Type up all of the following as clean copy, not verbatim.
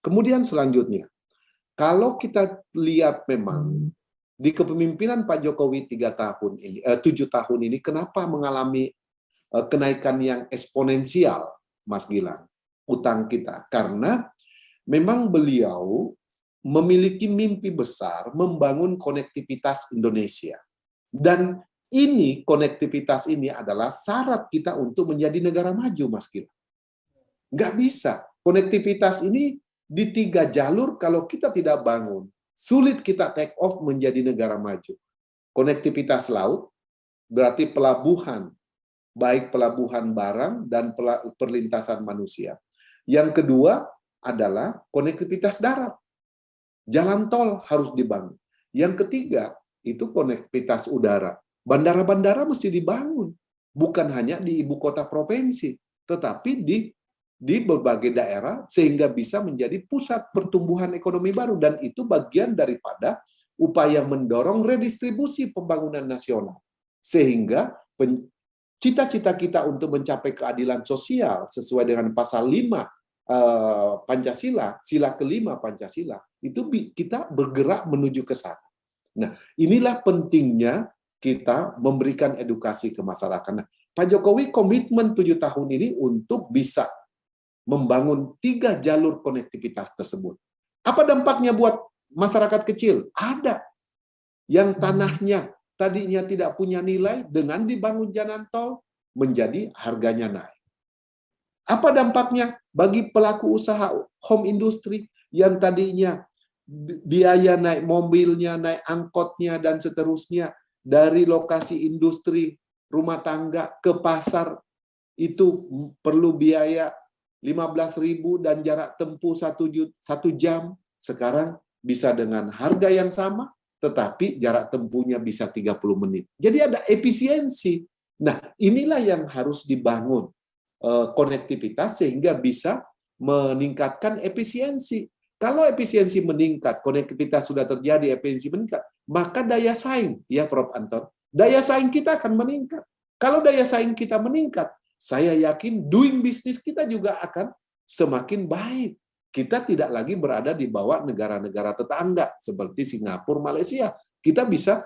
Kemudian selanjutnya, kalau kita lihat memang di kepemimpinan Pak Jokowi 7 tahun ini, kenapa mengalami kenaikan yang eksponensial, Mas Gilang, utang kita? Karena memang beliau memiliki mimpi besar membangun konektivitas Indonesia. Dan ini, konektivitas ini adalah syarat kita untuk menjadi negara maju, Mas Gilang. Nggak bisa. Konektivitas ini di 3 jalur, kalau kita tidak bangun, sulit kita take off menjadi negara maju. Konektivitas laut, berarti pelabuhan, baik pelabuhan barang dan perlintasan manusia. Yang kedua adalah konektivitas darat. Jalan tol harus dibangun. Yang ketiga, itu konektivitas udara. Bandara-bandara mesti dibangun. Bukan hanya di ibu kota provinsi, tetapi di berbagai daerah, sehingga bisa menjadi pusat pertumbuhan ekonomi baru. Dan itu bagian daripada upaya mendorong redistribusi pembangunan nasional. Sehingga cita-cita kita untuk mencapai keadilan sosial sesuai dengan pasal 5 Pancasila, sila kelima Pancasila, itu kita bergerak menuju ke sana. Nah, inilah pentingnya kita memberikan edukasi ke masyarakat. Nah, Pak Jokowi komitmen 7 tahun ini untuk bisa membangun 3 jalur konektivitas tersebut. Apa dampaknya buat masyarakat kecil? Ada. Yang tanahnya tadinya tidak punya nilai, dengan dibangun jalan tol, menjadi harganya naik. Apa dampaknya bagi pelaku usaha home industry yang tadinya biaya naik mobilnya, naik angkotnya, dan seterusnya, dari lokasi industri rumah tangga ke pasar, itu perlu biaya 15.000 dan jarak tempuh 1 jam. Sekarang bisa dengan harga yang sama, tetapi jarak tempuhnya bisa 30 menit. Jadi ada efisiensi. Nah, inilah yang harus dibangun. Konektivitas sehingga bisa meningkatkan efisiensi. Kalau efisiensi meningkat, konektivitas sudah terjadi, efisiensi meningkat, maka daya saing, ya Prof. Anton, daya saing kita akan meningkat. Kalau daya saing kita meningkat, saya yakin doing business kita juga akan semakin baik. Kita tidak lagi berada di bawah negara-negara tetangga seperti Singapura, Malaysia. Kita bisa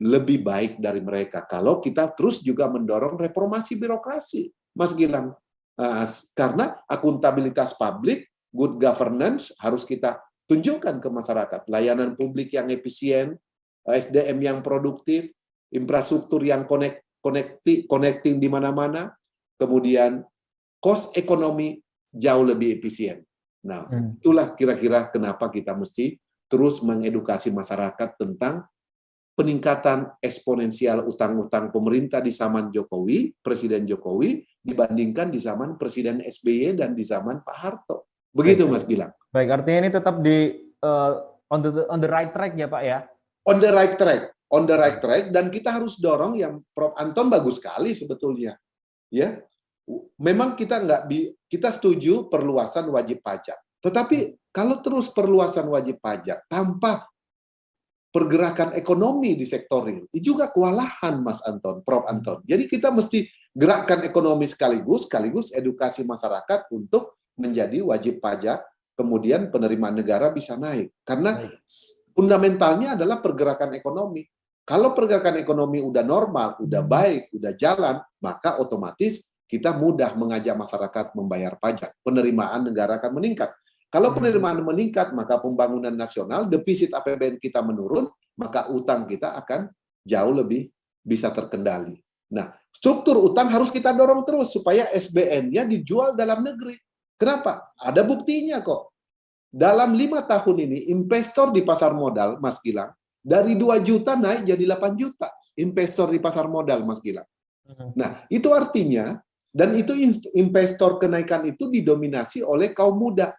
lebih baik dari mereka kalau kita terus juga mendorong reformasi birokrasi, Mas Gilang. Karena akuntabilitas publik, good governance harus kita tunjukkan ke masyarakat. Layanan publik yang efisien, SDM yang produktif, infrastruktur yang connecting di mana-mana, kemudian cost ekonomi jauh lebih efisien. Nah, itulah kira-kira kenapa kita mesti terus mengedukasi masyarakat tentang peningkatan eksponensial utang-utang pemerintah di zaman Jokowi, Presiden Jokowi, dibandingkan di zaman Presiden SBY dan di zaman Pak Harto. Begitu, Mas Gilang. Baik, artinya ini tetap di on the right track ya, Pak ya? On the right track, dan kita harus dorong yang Prof. Anton bagus sekali sebetulnya. Ya, memang kita setuju perluasan wajib pajak. Tetapi kalau terus perluasan wajib pajak tanpa pergerakan ekonomi di sektor real, itu juga kewalahan, Mas Anton, Prof. Anton. Jadi kita mesti gerakkan ekonomi sekaligus edukasi masyarakat untuk menjadi wajib pajak, kemudian penerimaan negara bisa naik. Karena fundamentalnya adalah pergerakan ekonomi. Kalau pergerakan ekonomi udah normal, udah baik, udah jalan, maka otomatis kita mudah mengajak masyarakat membayar pajak. Penerimaan negara akan meningkat. Kalau penerimaan meningkat, maka pembangunan nasional, defisit APBN kita menurun, maka utang kita akan jauh lebih bisa terkendali. Nah, struktur utang harus kita dorong terus supaya SBN-nya dijual dalam negeri. Kenapa? Ada buktinya kok. Dalam 5 tahun ini, investor di pasar modal, Mas Gilang, dari 2 juta naik jadi 8 juta. Investor di pasar modal, Mas Gilang. Nah, itu artinya, dan itu investor kenaikan itu didominasi oleh kaum muda.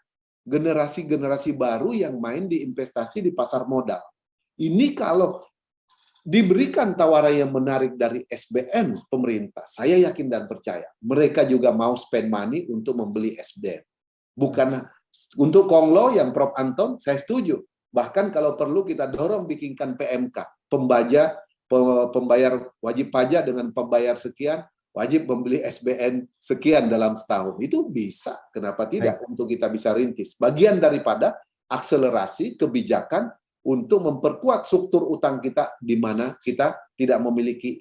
Generasi-generasi baru yang main di investasi di pasar modal. Ini kalau diberikan tawaran yang menarik dari SBN pemerintah, saya yakin dan percaya, mereka juga mau spend money untuk membeli SBN. Bukan untuk Konglo yang Prof. Anton, saya setuju. Bahkan kalau perlu kita dorong bikinkan PMK, pembayar wajib pajak dengan pembayar sekian, wajib membeli SBN sekian dalam setahun. Itu bisa, kenapa tidak untuk kita bisa rintis. Bagian daripada akselerasi kebijakan untuk memperkuat struktur utang kita di mana kita tidak memiliki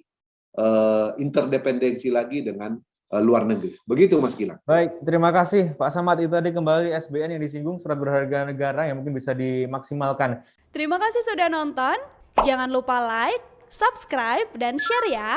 interdependensi lagi dengan luar negeri. Begitu Mas Gilang. Baik, terima kasih Pak Samad. Itu tadi kembali SBN yang disinggung, surat berharga negara yang mungkin bisa dimaksimalkan. Terima kasih sudah nonton. Jangan lupa like, subscribe, dan share ya.